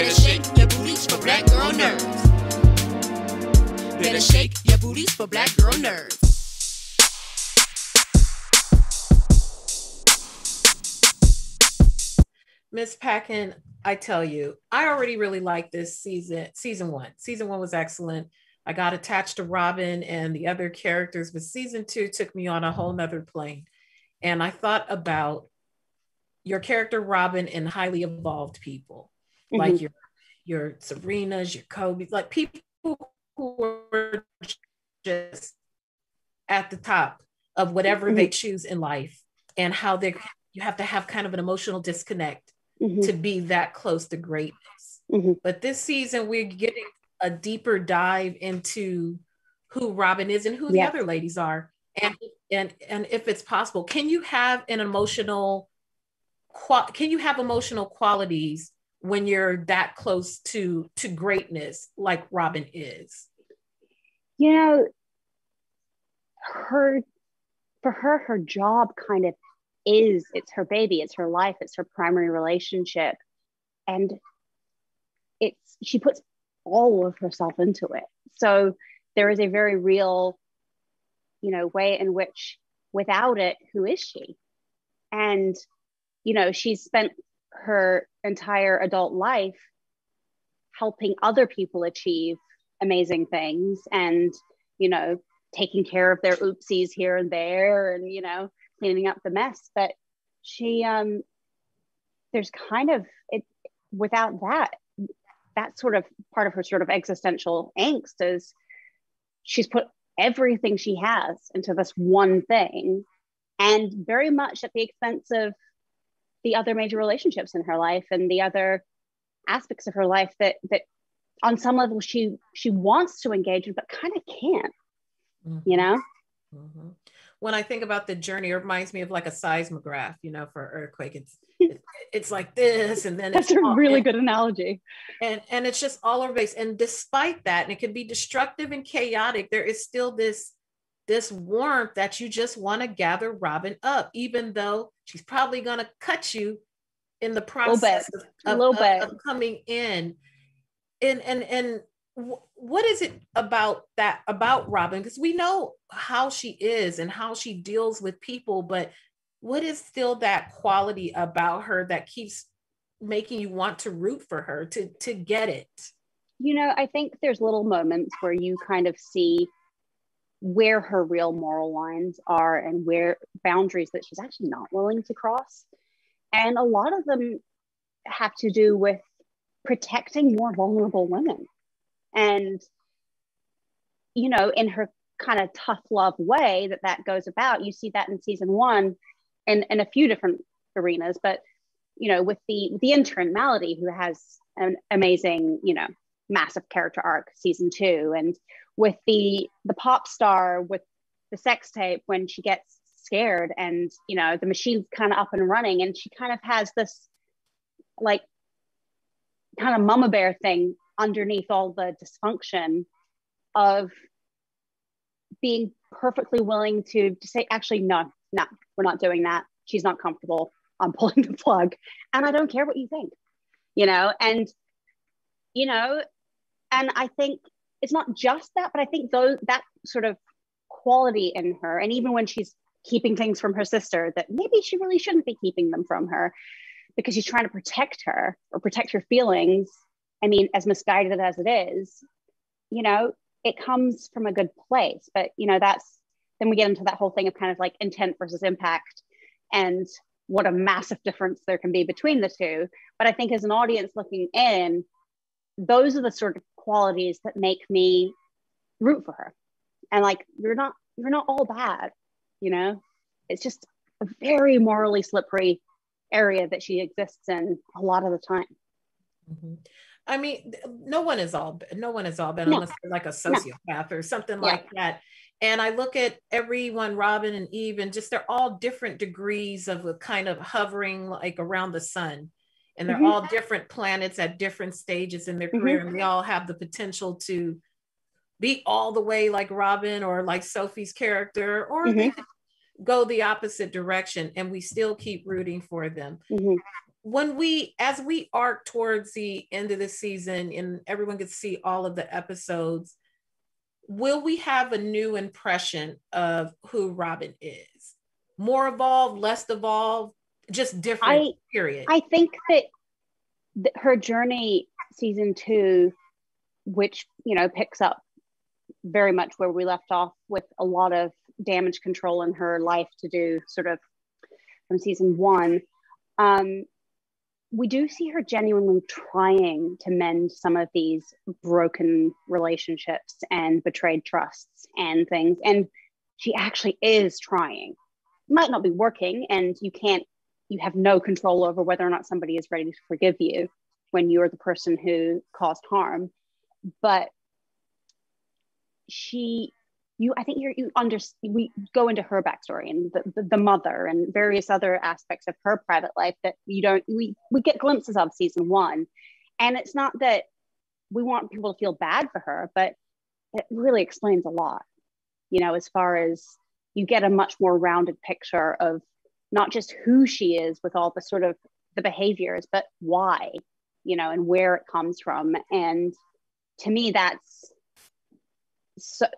Better shake your booties for black girl nerves. Better shake your booties for black girl nerves. Miss Paquin, I tell you, I already really liked this season. Season one. Season one was excellent. I got attached to Robyn and the other characters, but season two took me on a whole nother plane. And I thought about your character Robyn and highly evolved people, like your Serenas, your Kobe's, like people who were just at the top of whatever they choose in life, and how you have to have kind of an emotional disconnect to be that close to greatness. But this season, we're getting a deeper dive into who Robyn is and who the other ladies are. And if it's possible, can you have emotional qualities when you're that close to greatness like Robyn is? You know, her job kind of is, it's her baby, it's her life, it's her primary relationship, and she puts all of herself into it. So there is a very real, way in which without it, who is she? And she's spent her entire adult life helping other people achieve amazing things, and taking care of their oopsies here and there, and cleaning up the mess. But she there's kind of it without that sort of part of her sort of existential angst is she's put everything she has into this one thing, and very much at the expense of the other major relationships in her life and the other aspects of her life that on some level she wants to engage in but kind of can't. When I think about the journey, it reminds me of like a seismograph, for earthquake. It's like this, and then that's a really good analogy. And it's just all over base. And despite that, and it can be destructive and chaotic, there is still this warmth that you just want to gather Robyn up, even though she's probably going to cut you in the process of coming in. And what is it about Robyn? Because we know how she is and how she deals with people, but what is still that quality about her that keeps making you want to root for her, to get it? I think there's little moments where you kind of see where her real moral lines are and where boundaries that she's actually not willing to cross. And a lot of them have to do with protecting more vulnerable women. And, in her kind of tough love way that goes about, you see that in season one and in a few different arenas, but, with the intern Melody, who has an amazing, massive character arc, season two, and with the pop star with the sex tape, when she gets scared and, the machine's kind of up and running, and she kind of has this like kind of mama bear thing underneath all the dysfunction of being perfectly willing to say, actually, no, we're not doing that. She's not comfortable. I'm pulling the plug, and I don't care what you think, and I think it's not just that, but I think that sort of quality in her, and even when she's keeping things from her sister that maybe she really shouldn't be keeping them from her because she's trying to protect her or protect her feelings. I mean, as misguided as it is, it comes from a good place, but then we get into that whole thing of kind of like intent versus impact, and what a massive difference there can be between the two. But I think as an audience looking in, those are the sort of qualities that make me root for her. And like, you're not all bad, it's just a very morally slippery area that she exists in a lot of the time. I mean, no one is all bad unless they're like a sociopath or something like that. And I look at everyone, Robyn and Eve, and just they're all different degrees of a kind of hovering like around the sun. And they're all different planets at different stages in their career. And they all have the potential to be all the way like Robyn or like Sophie's character, or they could go the opposite direction, and we still keep rooting for them. as we arc towards the end of the season and everyone gets to see all of the episodes, will we have a new impression of who Robyn is? More evolved, less evolved, just different, period? I think that her journey, season 2, which, you know, picks up very much where we left off with a lot of damage control in her life to do, sort of from season 1. We do see her genuinely trying to mend some of these broken relationships and betrayed trusts and things. And she actually is trying. Might not be working, and you have no control over whether or not somebody is ready to forgive you when you're the person who caused harm. But we go into her backstory and the mother and various other aspects of her private life that we get glimpses of season 1. And it's not that we want people to feel bad for her, but it really explains a lot, you know, as far as you get a much more rounded picture of not just who she is with all the sort of the behaviors, but why, you know, and where it comes from. And to me, that's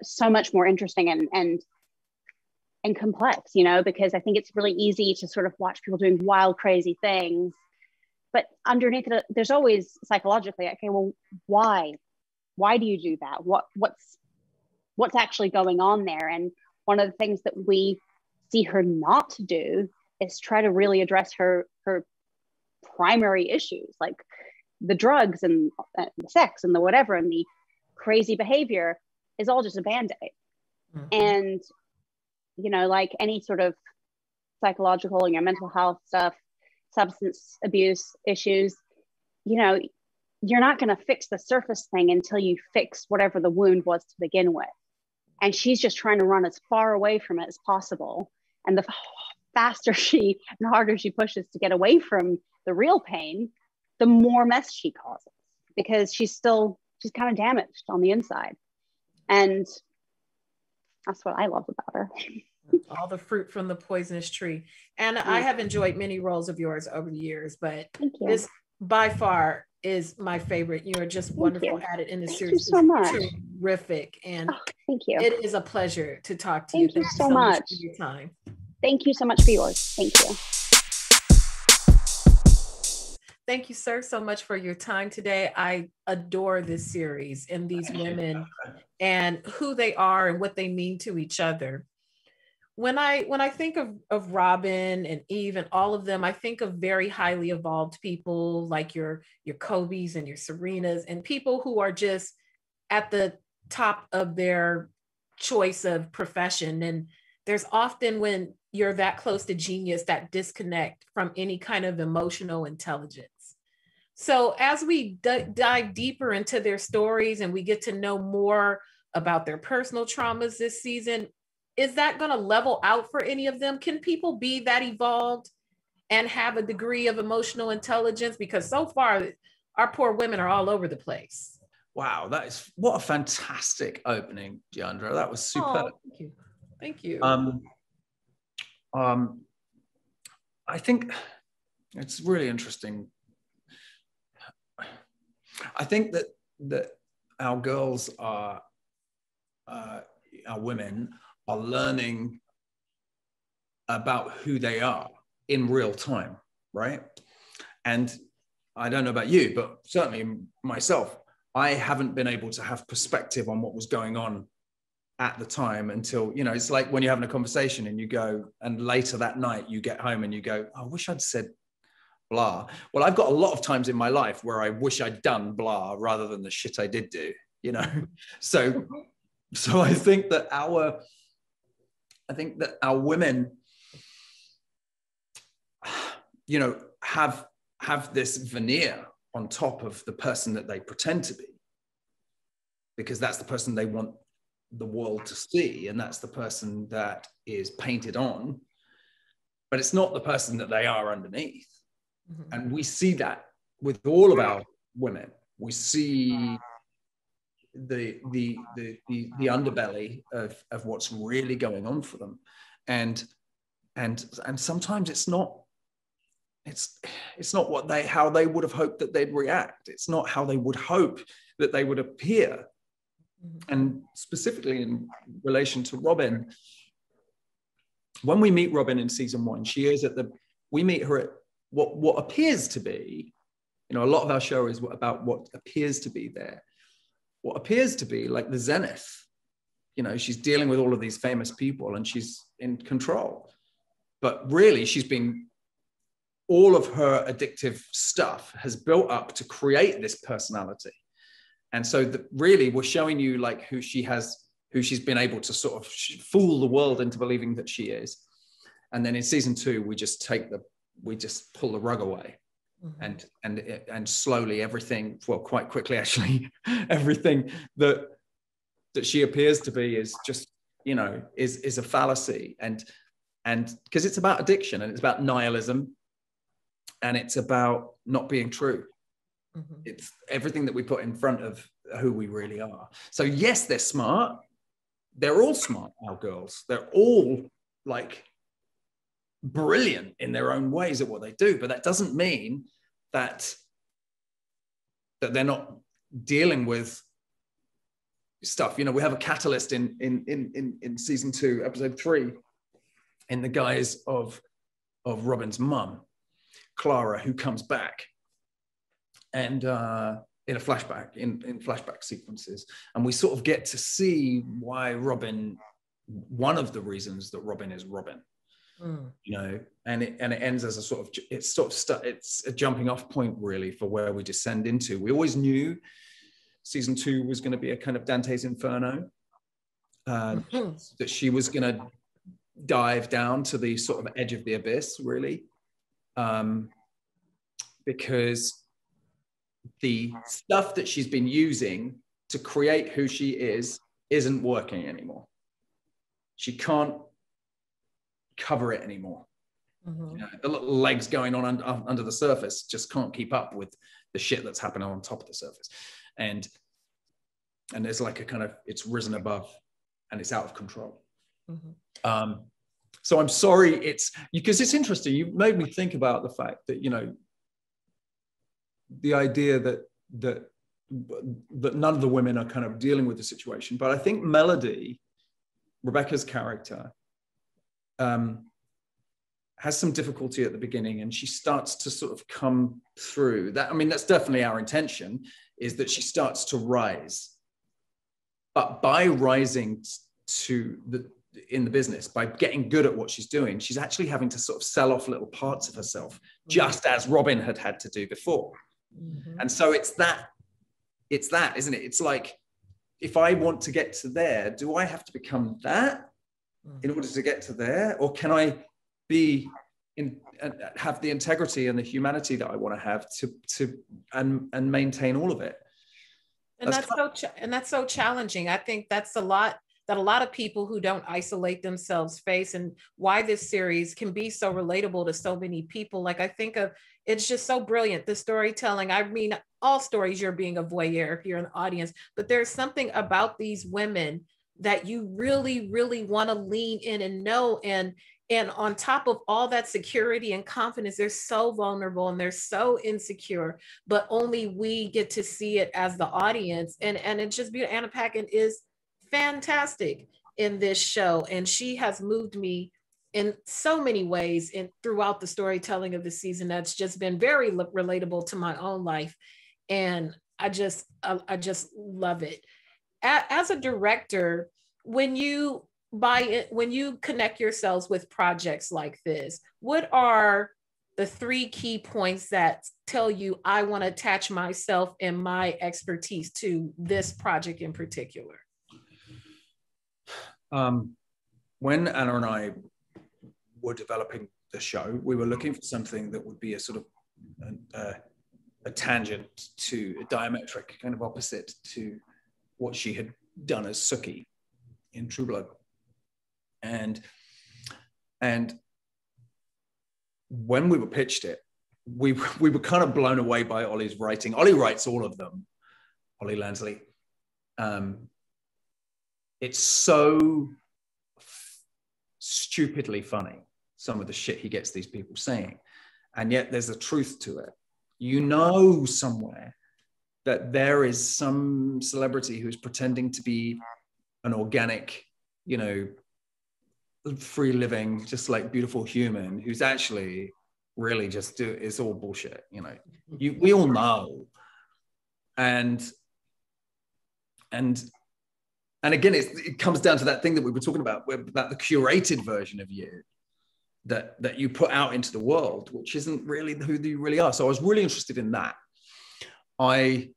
so much more interesting and complex, you know, because I think it's really easy to sort of watch people doing wild, crazy things, but underneath it, there's always psychologically, okay, well, why do you do that? What's actually going on there? And one of the things that we see her not do is try to really address her primary issues, like the drugs and the sex and the whatever, and the crazy behavior is all just a band-aid. Mm-hmm. And, you know, like any sort of psychological and your mental health stuff, substance abuse issues, you know, you're not going to fix the surface thing until you fix whatever the wound was to begin with. And she's just trying to run as far away from it as possible. And the faster and harder she pushes to get away from the real pain, the more mess she causes, because she's kind of damaged on the inside. And that's what I love about her. All the fruit from the poisonous tree. And I have enjoyed many roles of yours over the years, but this by far is my favorite. You are just wonderful at it in the series. Thank you so much. Terrific. And thank you. It is a pleasure to talk to you. Thank you so much for your time. Thank you so much for yours. Thank you. Thank you, sir, so much for your time today. I adore this series and these women and who they are and what they mean to each other. When I think of Robyn and Eve and all of them, I think of very highly evolved people like your Kobes and your Serenas, and people who are just at the top of their choice of profession. And there's often, when you're that close to genius, that disconnect from any kind of emotional intelligence. So as we dive deeper into their stories and we get to know more about their personal traumas this season, is that going to level out for any of them? Can people be that evolved and have a degree of emotional intelligence? Because so far, our poor women are all over the place. Wow, what a fantastic opening, Jeandra. That was superb. Oh, thank you. Thank you. I think it's really interesting. I think that our girls our women are learning about who they are in real time, right? And I don't know about you, but certainly myself, I haven't been able to have perspective on what was going on at the time until, you know, it's like when you're having a conversation and you go, and later that night you get home and you go, I wish I'd said blah. Well, I've got a lot of times in my life where I wish I'd done blah rather than the shit I did do, you know? So I think that our women, you know, have this veneer on top of the person that they pretend to be, because that's the person they want the world to see, and that's the person that is painted on, but it's not the person that they are underneath. Mm-hmm. And we see that with all of our women. We see the underbelly of what's really going on for them, and sometimes it's not it's not how they would have hoped that they'd react. It's not how they would hope that they would appear. And specifically in relation to Robyn, when we meet Robyn in season 1, she is we meet her at what appears to be, a lot of our show is about what appears to be there. What appears to be like the zenith. She's dealing with all of these famous people and she's in control. But really, all of her addictive stuff has built up to create this personality. And so really, we're showing you like who she's been able to sort of fool the world into believing that she is. And then in season 2, we just pull the rug away. And slowly everything, well, quite quickly actually, everything that she appears to be is just, is a fallacy. And because it's about addiction and it's about nihilism and it's about not being true. It's everything that we put in front of who we really are. So yes, they're smart. They're all smart, our girls. They're all like brilliant in their own ways at what they do, but that doesn't mean that they're not dealing with stuff. We have a catalyst in season 2, episode 3, in the guise of Robyn's mum, Clara, who comes back and in a flashback, in flashback sequences, and we sort of get to see why Robyn, one of the reasons that Robyn is Robyn. And it ends as it's a jumping off point really for where we descend into. We always knew season 2 was going to be a kind of Dante's Inferno, that she was going to dive down to the sort of edge of the abyss really, because the stuff that she's been using to create who she isn't working anymore. She can't cover it anymore. The little legs going on under the surface just can't keep up with the shit that's happening on top of the surface. And there's like a kind of, it's risen above and it's out of control. So I'm sorry, because it's interesting. You made me think about the fact that, the idea that none of the women are kind of dealing with the situation. But I think Melody, Rebecca's character, has some difficulty at the beginning, and she starts to sort of come through that. I mean, that's definitely our intention, is that she starts to rise. But by rising in the business, by getting good at what she's doing, she's actually having to sort of sell off little parts of herself, just as Robyn had to do before. And so it's that, isn't it? It's like, if I want to get to there, do I have to become that in order to get to there? Or can I be have the integrity and the humanity that I want to have and maintain all of it? And that's so challenging. I think that's a lot that a lot of people who don't isolate themselves face, and why this series can be so relatable to so many people. Like, I think it's just so brilliant, the storytelling. I mean, all stories, you're being a voyeur if you're an audience, but there's something about these women that you really, really want to lean in and know. And on top of all that security and confidence, they're so vulnerable and they're so insecure, but only we get to see it as the audience. And it's just beautiful. Anna Paquin is fantastic in this show, and she has moved me in so many ways throughout the storytelling of the season. That's just been very relatable to my own life, and I just love it. As a director, when you connect yourselves with projects like this, what are the 3 key points that tell you, I want to attach myself and my expertise to this project in particular? When Anna and I were developing the show, we were looking for something that would be a sort of a tangent to a diametric kind of opposite to what she had done as Sookie in True Blood. And when we were pitched it, we were kind of blown away by Ollie's writing. Ollie writes all of them, Ollie Lansley. It's so stupidly funny, some of the shit he gets these people saying. and yet there's a truth to it. You know somewhere that there is some celebrity who's pretending to be an organic, you know, free living, just like beautiful human, who's actually really just it's all bullshit, you know. We all know. And again, it comes down to that thing that we were talking about the curated version of you that you put out into the world, which isn't really who you really are. So I was really interested in that. I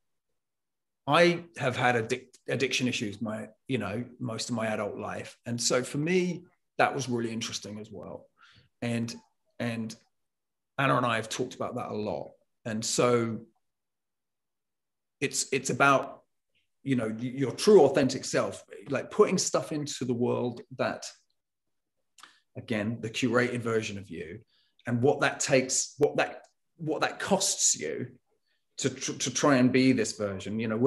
have had addiction issues most of my adult life, and so for me that was really interesting as well. And Anna and I have talked about that a lot, and so it's about, you know, your true authentic self, like putting stuff into the world that, again, the curated version of you, and what that takes, what that costs you to try and be this version. You know,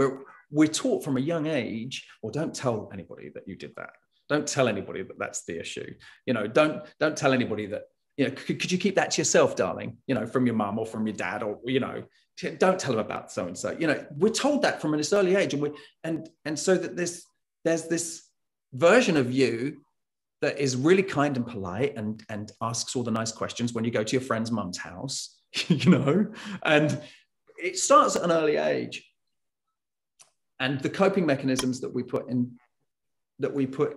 we're taught from a young age, well, don't tell anybody that you did that. Don't tell anybody that that's the issue. You know, don't tell anybody that, you know, could you keep that to yourself, darling? You know, from your mum or from your dad, or, you know, don't tell them about so and so. You know, we're told that from an early age, and so that there's this version of you that is really kind and polite and asks all the nice questions when you go to your friend's mum's house, you know, and it starts at an early age. And the coping mechanisms that we put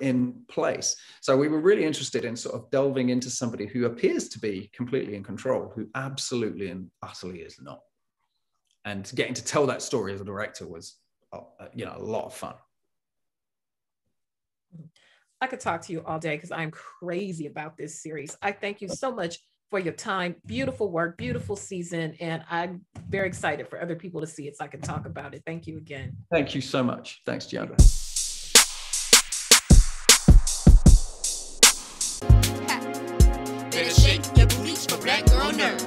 in place. So we were really interested in sort of delving into somebody who appears to be completely in control, who absolutely and utterly is not. And getting to tell that story as a director was, you know, a lot of fun. I could talk to you all day because I'm crazy about this series. I thank you so much for your time. Beautiful work, beautiful season. And I'm very excited for other people to see it so I can talk about it. Thank you again. Thank you so much. Thanks, Jeandra. Better shake your booties for black girl nerves.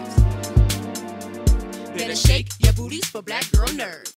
Better shake your booties for black girl nerves.